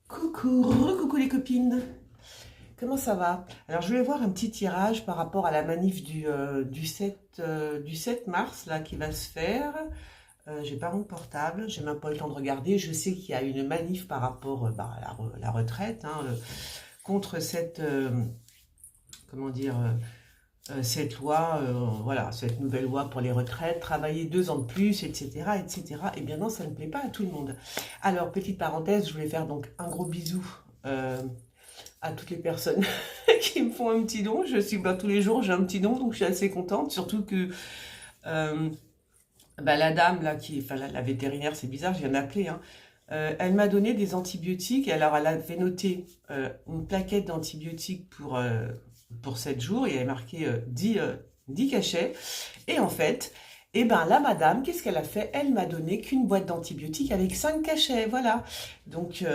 Coucou les copines, comment ça va? Alors je voulais voir un petit tirage par rapport à la manif du 7 mars là qui va se faire. J'ai pas mon portable, j'ai même pas eu le temps de regarder. Je sais qu'il y a une manif par rapport à la retraite, hein, contre cette, comment dire, cette loi, voilà, cette nouvelle loi pour les retraites, travailler 2 ans de plus, etc., etc. Et bien non, ça ne plaît pas à tout le monde. Alors, petite parenthèse, je voulais faire donc un gros bisou à toutes les personnes qui me font un petit don. Je suis tous les jours, j'ai un petit don, donc je suis assez contente. Surtout que euh, la dame là, enfin la vétérinaire, c'est bizarre, je viens d'appeler, hein, elle m'a donné des antibiotiques. Alors, elle avait noté une plaquette d'antibiotiques pour 7 jours et elle a marqué 10 cachets. Et en fait, eh ben, la madame, qu'est-ce qu'elle a fait? Elle m'a donné qu'une boîte d'antibiotiques avec 5 cachets, voilà. Donc,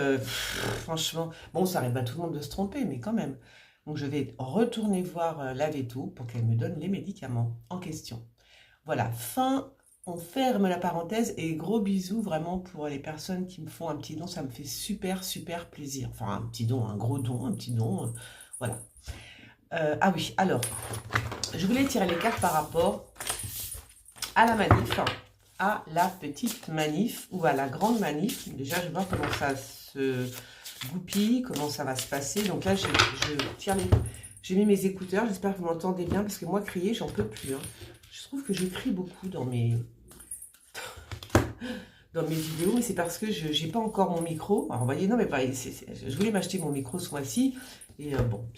franchement, bon, ça arrive à tout le monde de se tromper, mais quand même. Donc, je vais retourner voir la véto pour qu'elle me donne les médicaments en question. Voilà, fin, on ferme la parenthèse et gros bisous vraiment pour les personnes qui me font un petit don, ça me fait super super plaisir. Enfin un petit don, un gros don, un petit don, voilà. Ah oui, alors, je voulais tirer les cartes par rapport à la manif, à la petite manif ou à la grande manif. Déjà, je vais voir comment ça se goupille, comment ça va se passer. Donc là, j'ai mis mes écouteurs, j'espère que vous m'entendez bien parce que moi, crier, j'en peux plus, hein. Je trouve que je crie beaucoup dans mes vidéos, mais c'est parce que je n'ai pas encore mon micro. Alors, vous voyez, non, mais pas, je voulais m'acheter mon micro ce mois-ci, et bon,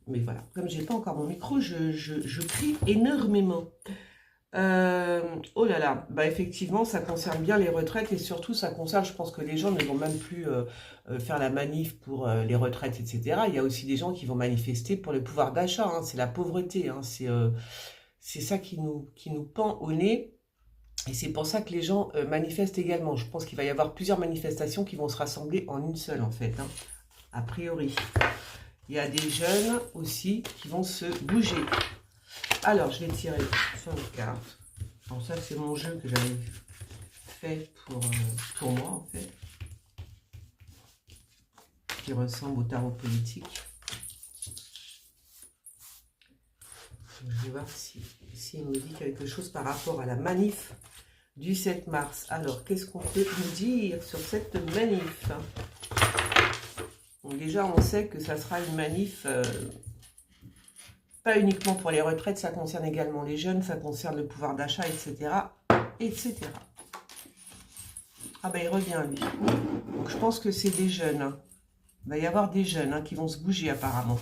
mais voilà, comme j'ai pas encore mon micro, je crie énormément. Oh là là, bah effectivement, ça concerne bien les retraites, et surtout, ça concerne, je pense que les gens ne vont même plus faire la manif pour les retraites, etc. Il y a aussi des gens qui vont manifester pour le pouvoir d'achat, hein, c'est la pauvreté, hein, c'est ça qui nous pend au nez. Et c'est pour ça que les gens manifestent également. Je pense qu'il va y avoir plusieurs manifestations qui vont se rassembler en une seule, en fait, hein, a priori. Il y a des jeunes aussi qui vont se bouger. Alors, je vais tirer 5 cartes. Alors ça, c'est mon jeu que j'avais fait pour moi, en fait. Qui ressemble au tarot politique. Je vais voir si il me dit quelque chose par rapport à la manif du 7 mars. Alors, qu'est-ce qu'on peut nous dire sur cette manif? Donc déjà, on sait que ça sera une manif, pas uniquement pour les retraites, ça concerne également les jeunes, ça concerne le pouvoir d'achat, etc., etc. Ah ben, il revient, lui. Donc, je pense que c'est des jeunes, hein. Il va y avoir des jeunes, hein, qui vont se bouger, apparemment.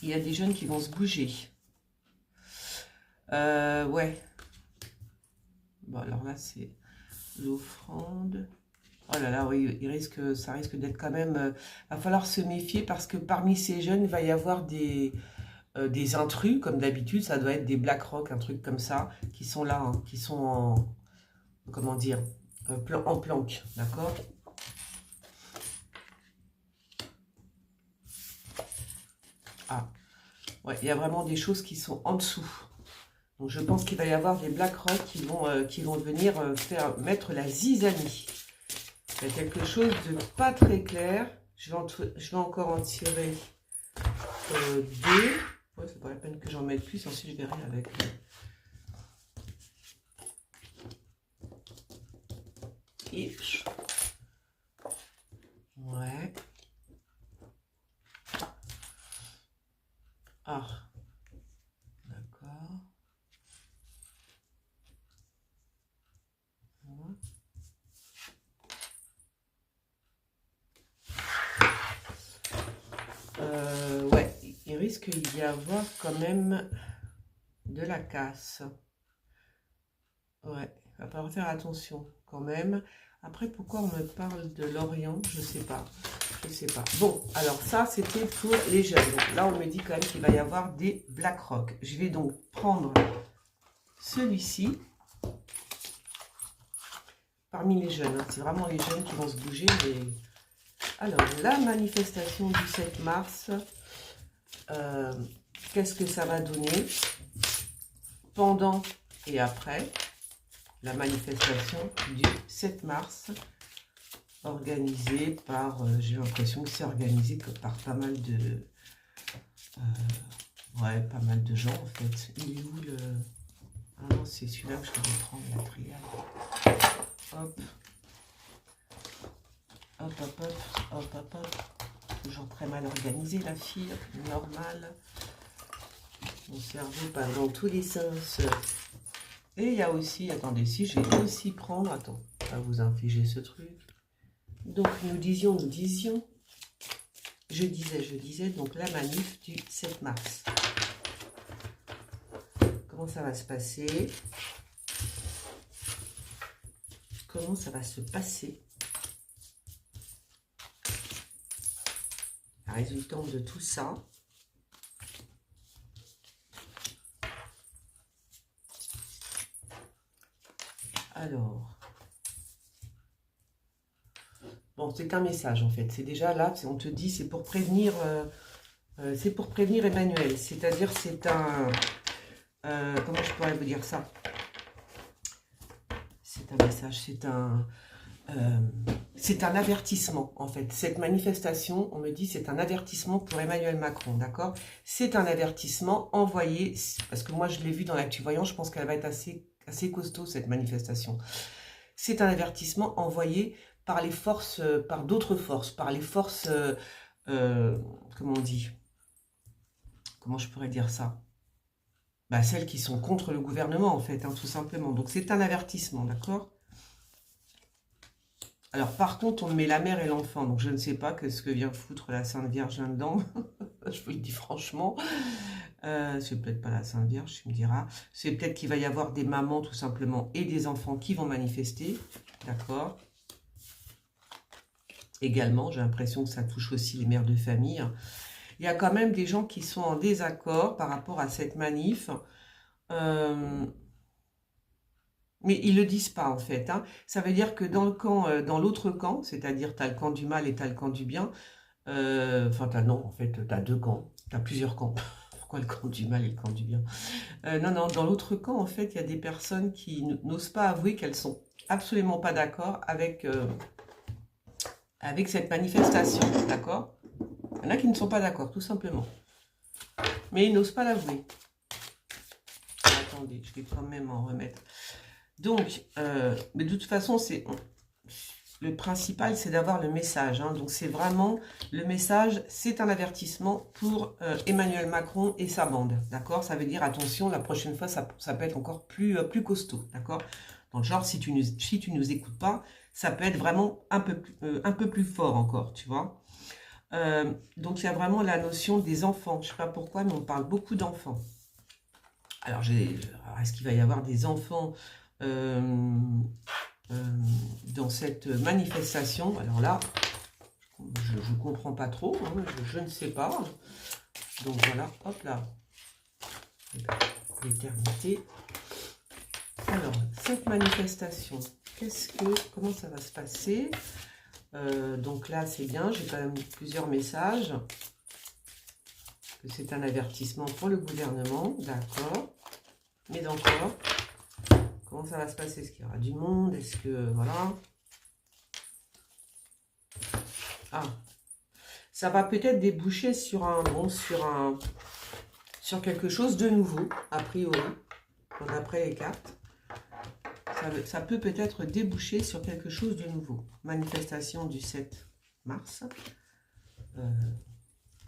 Il y a des jeunes qui vont se bouger. Ouais. Bon, alors là, c'est l'offrande. Oh là là, oui, ça risque d'être quand même... va falloir se méfier parce que parmi ces jeunes, il va y avoir des intrus, comme d'habitude. Ça doit être des Black Rock, un truc comme ça, qui sont là, hein, qui sont en... Comment dire? En planque, d'accord? Ah, ouais, il y a vraiment des choses qui sont en dessous. Donc je pense qu'il va y avoir des Black Rock qui vont venir mettre la zizanie. Il y a quelque chose de pas très clair. Je vais encore en tirer 2. Ouais, c'est pas la peine que j'en mette plus, ensuite je verrai avec. Ouais. Ah. D'accord. Ouais, il risque d'y avoir quand même de la casse. Ouais, il va falloir faire attention quand même. Après, pourquoi on me parle de l'Orient? Je sais pas. Je sais pas. Bon, alors ça, c'était pour les jeunes. Donc là, on me dit quand même qu'il va y avoir des Black Rock. Je vais donc prendre celui-ci. Parmi les jeunes, hein. C'est vraiment les jeunes qui vont se bouger. Mais... Alors, la manifestation du 7 mars, qu'est-ce que ça va donner pendant et après la manifestation du 7 mars? organisé par, j'ai l'impression que c'est organisé par pas mal de, ouais, pas mal de gens en fait. Il est où le, ah non, c'est celui-là que je vais prendre, la triade. Hop, hop, hop, hop, hop, hop, hop. Toujours très mal organisé la fille, normal. Mon cerveau part dans tous les sens. Et il y a aussi, attendez, si je vais aussi prendre, attends, à vous infliger ce truc. Donc nous disions, je disais, donc la manif du 7 mars. Comment ça va se passer? Comment ça va se passer? La résultante de tout ça. Alors, bon, c'est un message en fait. C'est déjà là, on te dit, c'est pour prévenir Emmanuel. C'est-à-dire, c'est un, comment je pourrais vous dire ça? C'est un message, c'est un avertissement en fait. Cette manifestation, on me dit, c'est un avertissement pour Emmanuel Macron, d'accord? C'est un avertissement envoyé, parce que moi je l'ai vu dans l'actu voyant, je pense qu'elle va être assez costaud cette manifestation. C'est un avertissement envoyé par les forces, par d'autres forces, par les forces, comment on dit? Comment je pourrais dire ça? Bah, celles qui sont contre le gouvernement en fait, hein, tout simplement. Donc c'est un avertissement, d'accord? Alors, par contre, on met la mère et l'enfant. Donc, je ne sais pas ce que vient foutre la Sainte Vierge là-dedans. Je vous le dis franchement. C'est peut-être pas la Sainte Vierge, tu me diras. C'est peut-être qu'il va y avoir des mamans, tout simplement, et des enfants qui vont manifester. D'accord. Également, j'ai l'impression que ça touche aussi les mères de famille. Il y a quand même des gens qui sont en désaccord par rapport à cette manif. Mais ils ne le disent pas en fait. Hein. Ça veut dire que dans le camp, dans l'autre camp, c'est-à-dire tu as le camp du mal et tu as le camp du bien. Enfin, non, en fait, tu as deux camps. Tu as plusieurs camps. Pourquoi le camp du mal et le camp du bien? Non, non, dans l'autre camp, en fait, il y a des personnes qui n'osent pas avouer qu'elles sont absolument pas d'accord avec, avec cette manifestation. D'accord? Il y en a qui ne sont pas d'accord, tout simplement. Mais ils n'osent pas l'avouer. Attendez, je vais quand même en remettre. Donc, mais de toute façon, le principal, c'est d'avoir le message. Hein. Donc, c'est vraiment le message, c'est un avertissement pour Emmanuel Macron et sa bande. D'accord? Ça veut dire, attention, la prochaine fois, ça peut être encore plus costaud. D'accord? Dans le genre, si tu nous écoutes pas, ça peut être vraiment un peu plus fort encore, tu vois? Donc, il y a vraiment la notion des enfants. Je ne sais pas pourquoi, mais on parle beaucoup d'enfants. Alors, est-ce qu'il va y avoir des enfants dans cette manifestation? Alors là, je ne comprends pas trop, hein, je ne sais pas. Donc voilà, hop là, l'éternité. Alors, cette manifestation, comment ça va se passer? Donc là, c'est bien, j'ai quand même plusieurs messages. Que c'est un avertissement pour le gouvernement, d'accord. Mais encore, comment ça va se passer? Est-ce qu'il y aura du monde? Est-ce que, voilà. Ah, ça va peut-être déboucher sur sur quelque chose de nouveau, a priori, d'après les cartes. Ça peut peut-être déboucher sur quelque chose de nouveau. Manifestation du 7 mars.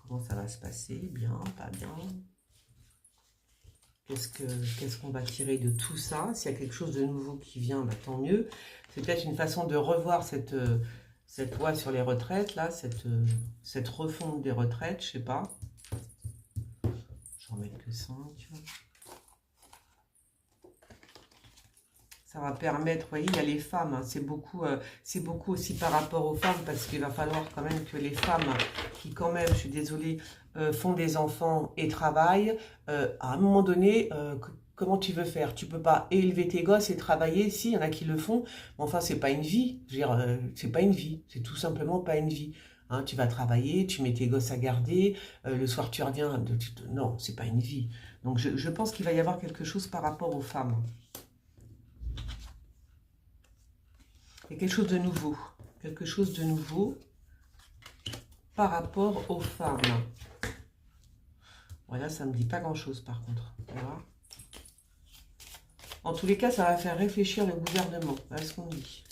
Comment ça va se passer? Bien, pas bien? Qu'est-ce qu'on va tirer de tout ça? S'il y a quelque chose de nouveau qui vient, bah, tant mieux. C'est peut-être une façon de revoir cette loi sur les retraites, là, cette refonte des retraites, je sais pas. J'en mets que 5. Ça va permettre, vous voyez, il y a les femmes, hein, c'est beaucoup aussi par rapport aux femmes, parce qu'il va falloir quand même que les femmes qui quand même, je suis désolée, font des enfants et travaillent, à un moment donné, comment tu veux faire? Tu peux pas élever tes gosses et travailler, si, il y en a qui le font, mais enfin, c'est pas une vie, je veux dire, c'est pas une vie, c'est tout simplement pas une vie. Hein, tu vas travailler, tu mets tes gosses à garder, le soir tu reviens, non, c'est pas une vie. Donc je pense qu'il va y avoir quelque chose par rapport aux femmes. Il y a quelque chose de nouveau. quelque chose de nouveau par rapport aux femmes. Voilà, ça ne me dit pas grand-chose par contre. Voilà. En tous les cas, ça va faire réfléchir le gouvernement. Voilà ce qu'on dit.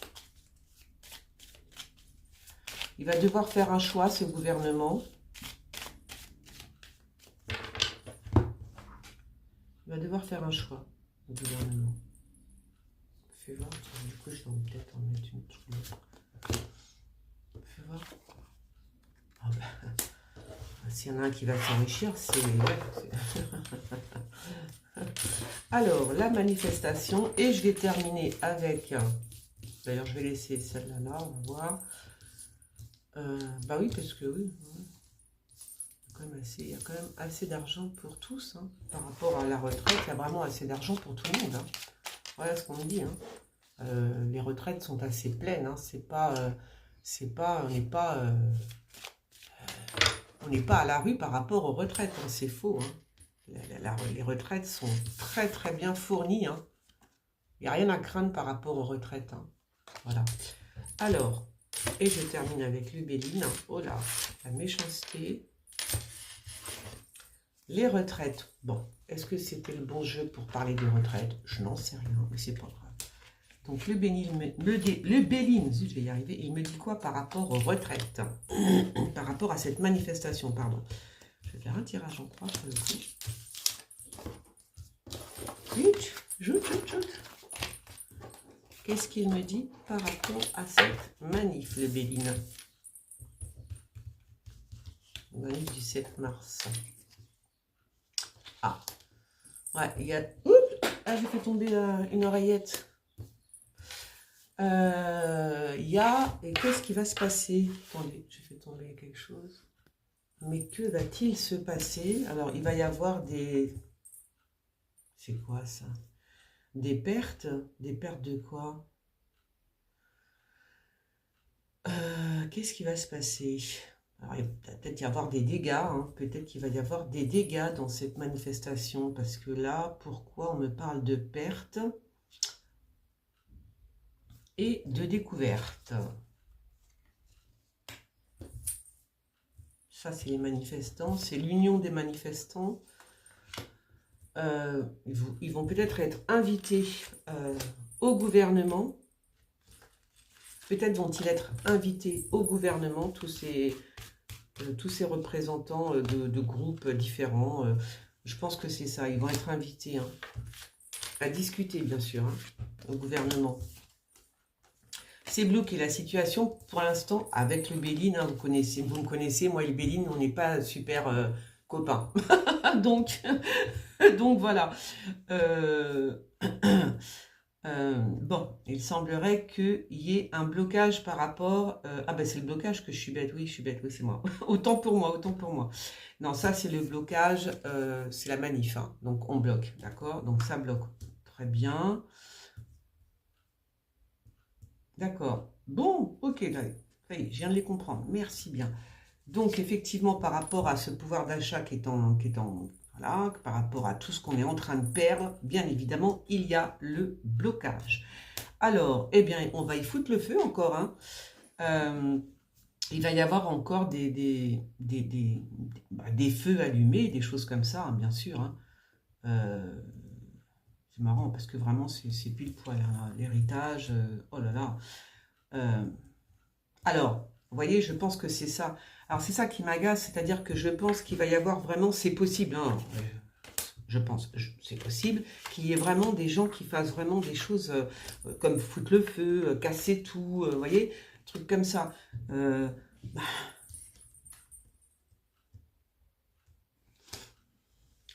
Il va devoir faire un choix, ce gouvernement. Il va devoir faire un choix, le gouvernement. Fais voir. Du coup, je vais peut-être en mettre une autre. Fais voir. Ah ben, s'il y en a un qui va s'enrichir, c'est... Ouais, alors, la manifestation. Et je vais terminer avec... D'ailleurs, je vais laisser celle-là, là, on va voir. Bah oui, parce que oui. Il y a quand même assez d'argent pour tous. Hein. Par rapport à la retraite, il y a vraiment assez d'argent pour tout le monde. Hein. Voilà ce qu'on dit. Hein. Les retraites sont assez pleines. Hein. On n'est pas à la rue par rapport aux retraites. Hein. C'est faux. Hein. Les retraites sont très très bien fournies. Hein. Il n'y a rien à craindre par rapport aux retraites. Hein. Voilà. Alors, et je termine avec l'ubéline. Oh là, la méchanceté. Les retraites. Bon, est-ce que c'était le bon jeu pour parler des retraites? Je n'en sais rien, mais c'est pas grave. Donc, le Béline, je vais y arriver, il me dit quoi par rapport aux retraites? Par rapport à cette manifestation, pardon. Je vais faire un tirage en croix pour le coup. Joute. Qu'est-ce qu'il me dit par rapport à cette manif, le Béline? Manif du 7 mars. Ah, ouais, il y a... Oups, ah, j'ai fait tomber une oreillette. Il y a... Et qu'est-ce qui va se passer? Attendez, j'ai fait tomber quelque chose. Mais que va-t-il se passer? Alors, il va y avoir des... C'est quoi ça? Des pertes? Des pertes de quoi? Qu'est-ce qui va se passer? Alors, il va peut-être y avoir des dégâts, hein. Peut-être qu'il va y avoir des dégâts dans cette manifestation, parce que là, pourquoi on me parle de pertes et de découvertes? Ça, c'est les manifestants, c'est l'union des manifestants. Ils vont peut-être être invités au gouvernement. Peut-être vont-ils être invités au gouvernement, tous ces représentants de groupes différents. Je pense que c'est ça, ils vont être invités hein, à discuter, bien sûr, hein, au gouvernement. C'est bloqué la situation pour l'instant avec le Béline. Hein, vous me connaissez, moi et le Béline, on n'est pas super copains. donc voilà. Bon, il semblerait qu'il y ait un blocage par rapport... ah ben c'est le blocage que je suis bête, oui c'est moi. autant pour moi. Non, ça c'est le blocage, c'est la manif, hein. Donc on bloque, d'accord? Donc ça bloque, très bien. D'accord, bon, ok, ça y est, je viens de les comprendre, merci bien. Donc effectivement, par rapport à ce pouvoir d'achat qui est en voilà, par rapport à tout ce qu'on est en train de perdre, bien évidemment, il y a le blocage. Alors, eh bien, on va y foutre le feu encore. Hein. Il va y avoir encore des feux allumés, des choses comme ça, hein, bien sûr. Hein. C'est marrant parce que vraiment, c'est pile poil. Hein, l'héritage, oh là là. Alors, vous voyez, je pense que c'est ça. Alors, c'est ça qui m'agace, c'est-à-dire que je pense qu'il va y avoir vraiment, c'est possible, hein, je pense, c'est possible, qu'il y ait vraiment des gens qui fassent vraiment des choses comme foutre le feu, casser tout, vous voyez, trucs comme ça.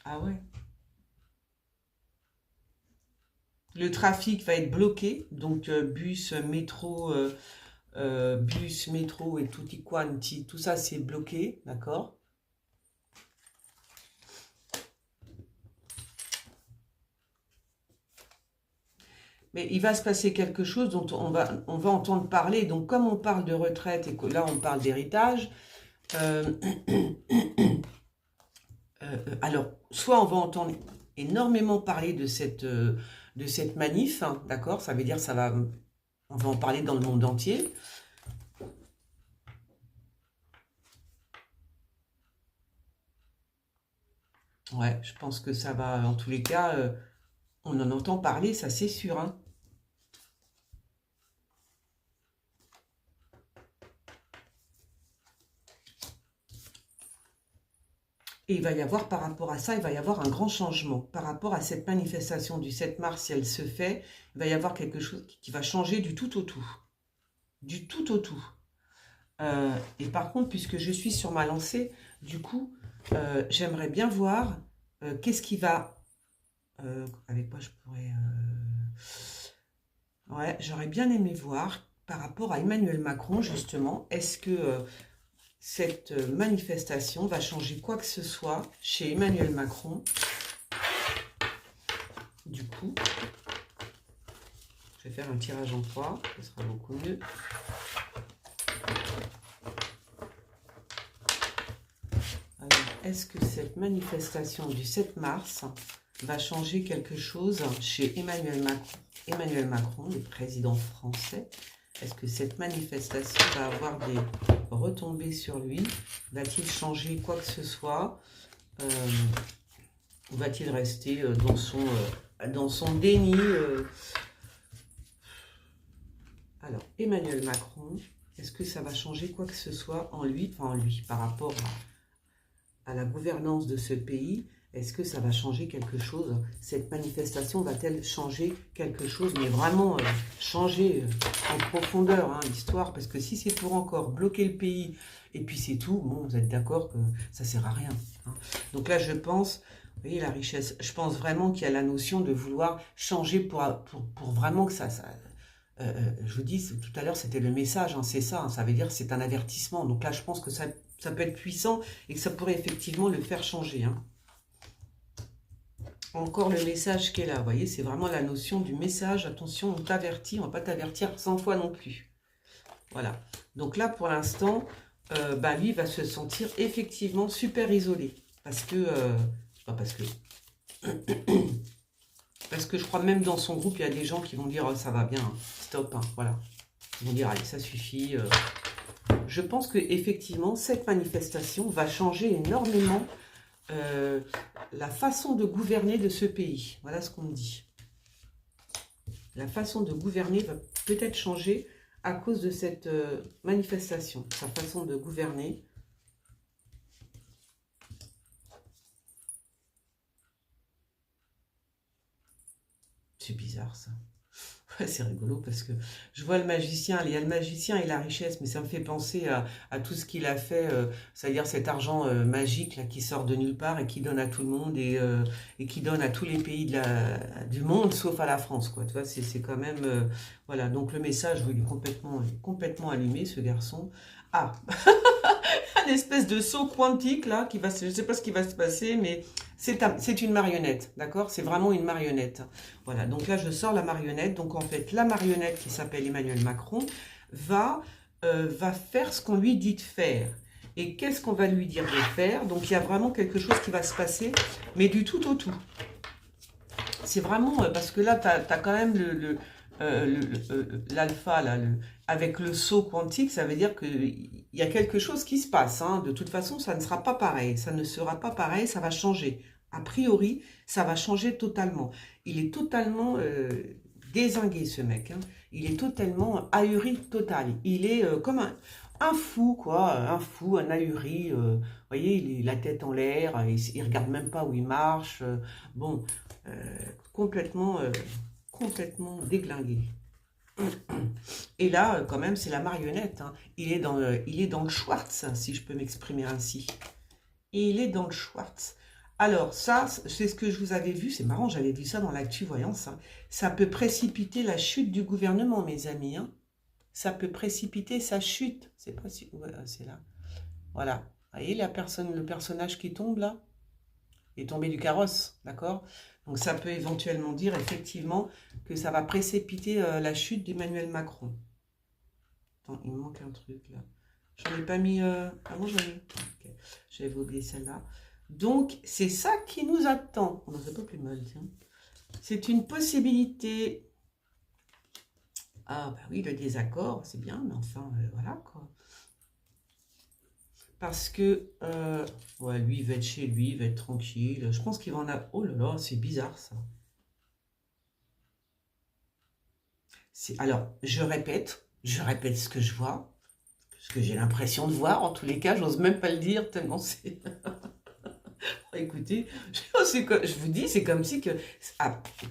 Ah ouais. Le trafic va être bloqué, donc bus, métro... bus, métro et tutti quanti, tout ça c'est bloqué, d'accord? Mais il va se passer quelque chose dont on va entendre parler. Donc comme on parle de retraite et que là on parle d'héritage, alors soit on va entendre énormément parler de cette manif, hein, d'accord? Ça veut dire on va en parler dans le monde entier. Ouais, je pense que ça va, en tous les cas, on en entend parler, ça c'est sûr, hein. Et il va y avoir, par rapport à ça, il va y avoir un grand changement. Par rapport à cette manifestation du 7 mars, si elle se fait, il va y avoir quelque chose qui va changer du tout au tout. Du tout au tout. Et par contre, puisque je suis sur ma lancée, du coup, j'aimerais bien voir qu'est-ce qui va... avec quoi je pourrais... Ouais, j'aurais bien aimé voir par rapport à Emmanuel Macron, justement, est-ce que cette manifestation va changer quoi que ce soit chez Emmanuel Macron. Du coup, je vais faire un tirage en 3, ce sera beaucoup mieux. Alors, est-ce que cette manifestation du 7 mars va changer quelque chose chez Emmanuel Macron, le président français? Est-ce que cette manifestation va avoir des retombées sur lui? Va-t-il changer quoi que ce soit? Ou va-t-il rester dans son déni? Alors, Emmanuel Macron, est-ce que ça va changer quoi que ce soit en lui, enfin en lui, par rapport à la gouvernance de ce pays? Est-ce que ça va changer quelque chose? Cette manifestation va-t-elle changer quelque chose? Mais vraiment changer en profondeur l'histoire, parce que si c'est pour encore bloquer le pays, et puis c'est tout, bon, vous êtes d'accord que ça sert à rien. Hein. Donc là, je pense, vous voyez la richesse, je pense vraiment qu'il y a la notion de vouloir changer pour vraiment que ça je vous dis, tout à l'heure, c'était le message, hein, c'est ça, hein, ça veut dire que c'est un avertissement. Donc là, je pense que ça peut être puissant et que ça pourrait effectivement le faire changer. Hein. Encore le message qui est là, vous voyez, c'est vraiment la notion du message. Attention, on t'avertit, on ne va pas t'avertir 100 fois non plus. Voilà. Donc là, pour l'instant, lui va se sentir effectivement super isolé. Parce que, parce que je crois même dans son groupe, il y a des gens qui vont dire oh, ça va bien, hein, stop, hein, voilà. Ils vont dire allez, ça suffit. Je pense que effectivement cette manifestation va changer énormément la façon de gouverner de ce pays. Voilà ce qu'on me dit. La façon de gouverner va peut-être changer à cause de cette manifestation. Sa façon de gouverner. C'est bizarre ça. Ouais, c'est rigolo parce que je vois le magicien, il y a le magicien et la richesse, mais ça me fait penser à tout ce qu'il a fait, c'est-à-dire cet argent magique là, qui sort de nulle part et qui donne à tout le monde et qui donne à tous les pays du monde, sauf à la France, quoi. Tu vois, c'est quand même... voilà, donc le message, il est complètement allumé, ce garçon. Ah, une espèce de saut quantique là, je ne sais pas ce qui va se passer, mais c'est une marionnette, d'accord? C'est vraiment une marionnette. Voilà, donc là je sors la marionnette. Donc en fait, la marionnette qui s'appelle Emmanuel Macron va faire ce qu'on lui dit de faire. Et qu'est-ce qu'on va lui dire de faire? Donc il y a vraiment quelque chose qui va se passer, mais du tout au tout. C'est vraiment, parce que là, tu as quand même l'alpha, là, avec le saut quantique, ça veut dire qu'il y a quelque chose qui se passe. Hein. De toute façon, ça ne sera pas pareil. Ça ne sera pas pareil, ça va changer. A priori, ça va changer totalement. Il est totalement dézingué, ce mec. Hein. Il est totalement ahuri total. Il est comme un fou, quoi. Un fou, un ahuri. Vous voyez, il a la tête en l'air. Il regarde même pas où il marche. Bon, complètement déglingué. Et là, quand même, c'est la marionnette. Hein. Il est dans le Schwartz, si je peux m'exprimer ainsi. Et il est dans le Schwartz. Alors, ça, c'est ce que je vous avais vu. C'est marrant, j'avais vu ça dans l'actu voyance. Hein. Ça peut précipiter la chute du gouvernement, mes amis. Hein. Ça peut précipiter sa chute. C'est pas si... Ouais, c'est là. Voilà. Vous voyez le personnage qui tombe là? Il est tombé du carrosse, d'accord? Donc ça peut éventuellement dire effectivement que ça va précipiter la chute d'Emmanuel Macron. Attends, il me manque un truc là. J'en ai pas mis... Ah bon, j'en ai... Okay. J'avais oublié celle-là. Donc c'est ça qui nous attend. On n'en fait pas plus mal, tiens. C'est une possibilité. Ah bah oui, le désaccord, c'est bien, mais enfin, voilà quoi. parce que, ouais, lui, il va être chez lui, il va être tranquille. Je pense qu'il va en avoir... Oh là là, c'est bizarre, ça. Alors, je répète ce que je vois, ce que j'ai l'impression de voir. En tous les cas, j'ose même pas le dire, tellement c'est... Écoutez, je vous dis, c'est comme si que,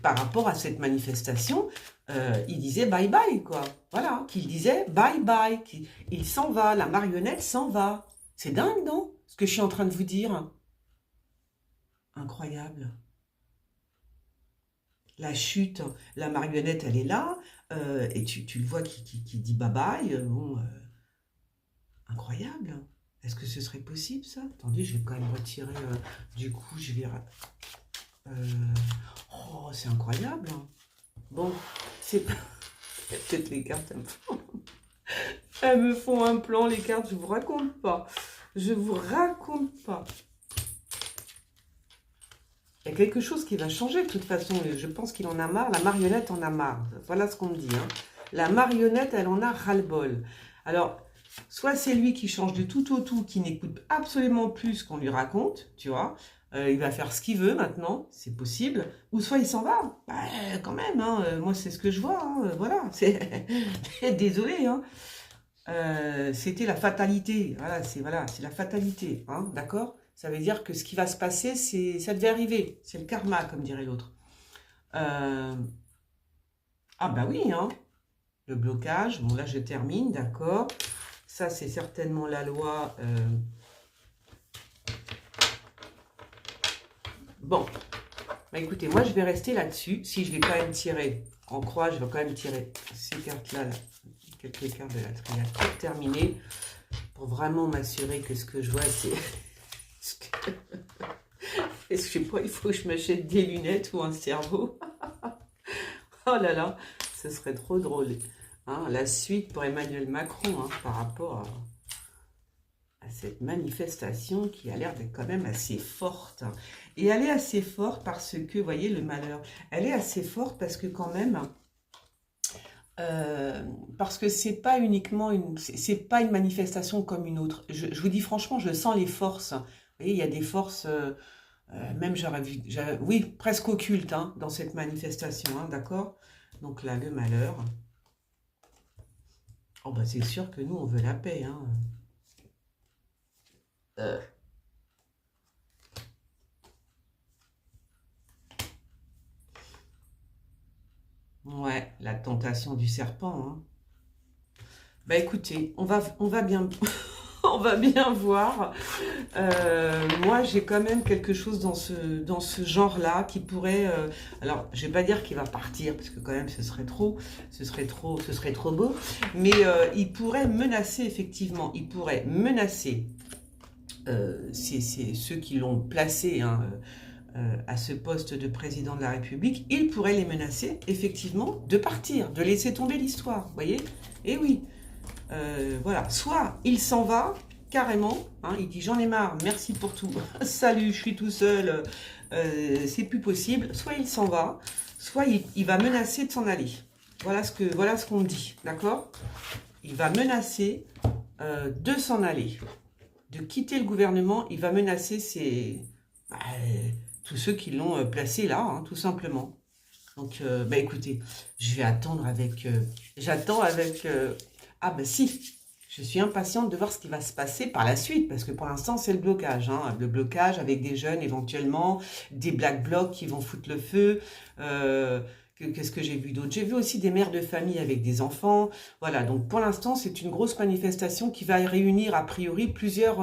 par rapport à cette manifestation, il disait bye bye, quoi. Voilà, qu'il disait bye bye, il s'en va, la marionnette s'en va. C'est dingue, non? Ce que je suis en train de vous dire. Incroyable. La chute, la marionnette, elle est là, et tu le vois qui dit bye bye. Bon, incroyable. Est-ce que ce serait possible, ça? Attendez, je vais quand même retirer. Du coup, je vais... Oh, c'est incroyable. Bon, c'est pas... Peut-être les cartes, elles me font un plan, les cartes, je vous raconte pas. Je vous raconte pas. Il y a quelque chose qui va changer de toute façon. Je pense qu'il en a marre. La marionnette en a marre. Voilà ce qu'on me dit. Hein. La marionnette, elle en a ras-le-bol. Alors, soit c'est lui qui change de tout au tout, qui n'écoute absolument plus ce qu'on lui raconte, tu vois. Il va faire ce qu'il veut maintenant, c'est possible. Ou soit il s'en va. Bah, quand même, hein, moi c'est ce que je vois. Hein, voilà, c'est désolé. Hein. C'était la fatalité. Voilà, c'est la fatalité. Hein, d'accord? Ça veut dire que ce qui va se passer, ça devait arriver. C'est le karma, comme dirait l'autre. Ah bah oui, hein. Le blocage. Bon, là, je termine, d'accord. Ça, c'est certainement la loi. Bon. Bah écoutez, moi, je vais rester là-dessus. Si je vais quand même tirer en croix, je vais quand même tirer ces cartes-là, là. Quelques cartes de la triade pour terminer. Pour vraiment m'assurer que ce que je vois, c'est... Est-ce que je sais pas, il faut que je m'achète des lunettes ou un cerveau. Oh là là, ce serait trop drôle. Hein, la suite pour Emmanuel Macron, hein, par rapport à cette manifestation qui a l'air d'être quand même assez forte. Hein. Et elle est assez forte parce que, vous voyez, le malheur, elle est assez forte parce que quand même... parce que c'est pas uniquement c'est pas une manifestation comme une autre. Je vous dis franchement, je sens les forces. Vous voyez, il y a des forces, même j'aurais vu, oui, presque occultes hein, dans cette manifestation, hein, d'accord? Donc là, le malheur. Oh bah c'est sûr que nous, on veut la paix. Hein. Ouais, la tentation du serpent. Hein. Bah écoutez, on va bien... On va bien voir. Moi, j'ai quand même quelque chose dans ce genre-là qui pourrait... alors, je vais pas dire qu'il va partir, parce que quand même, ce serait trop beau. Mais il pourrait menacer, effectivement. Il pourrait menacer c'est ceux qui l'ont placé hein, à ce poste de président de la République. Il pourrait les menacer, effectivement, de partir, de laisser tomber l'histoire. Vous voyez? Eh oui. Voilà, soit il s'en va carrément, hein, il dit j'en ai marre, merci pour tout, salut, je suis tout seul, c'est plus possible. Soit il s'en va, soit il va menacer de s'en aller. Voilà ce qu'on me dit, d'accord? Il va menacer de s'en aller, de quitter le gouvernement. Il va menacer tous ceux qui l'ont placé là, hein, tout simplement. Donc, bah écoutez, je vais attendre avec... j'attends avec... ah bah si, je suis impatiente de voir ce qui va se passer par la suite, parce que pour l'instant, c'est le blocage. Hein, le blocage avec des jeunes éventuellement, des black blocs qui vont foutre le feu. Qu'est-ce que j'ai vu d'autre? J'ai vu aussi des mères de famille avec des enfants. Voilà, donc pour l'instant, c'est une grosse manifestation qui va réunir a priori plusieurs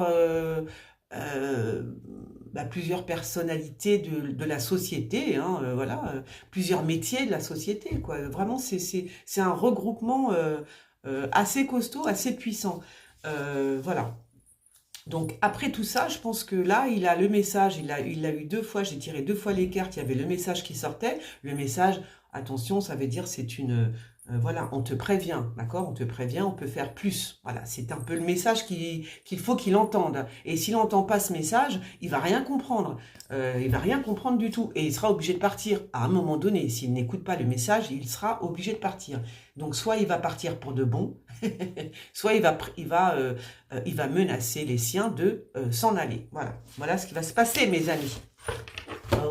personnalités de la société, hein, voilà, plusieurs métiers de la société, quoi. Vraiment, c'est un regroupement assez costaud, assez puissant. Voilà. Donc, après tout ça, je pense que là, il a le message, il l'a eu 2 fois, j'ai tiré 2 fois les cartes, il y avait le message qui sortait. Le message, attention, ça veut dire c'est une... Voilà, on te prévient, d'accord? On te prévient, on peut faire plus. Voilà, c'est un peu le message qu'il faut qu'il entende. Et s'il n'entend pas ce message, il va rien comprendre. Il va rien comprendre du tout. Et il sera obligé de partir à un moment donné. S'il n'écoute pas le message, il sera obligé de partir. Donc, soit il va partir pour de bon, soit il va menacer les siens de s'en aller. Voilà, voilà ce qui va se passer, mes amis.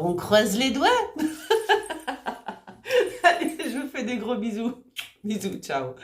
On croise les doigts. Allez, je vous fais des gros bisous. Bisous, ciao.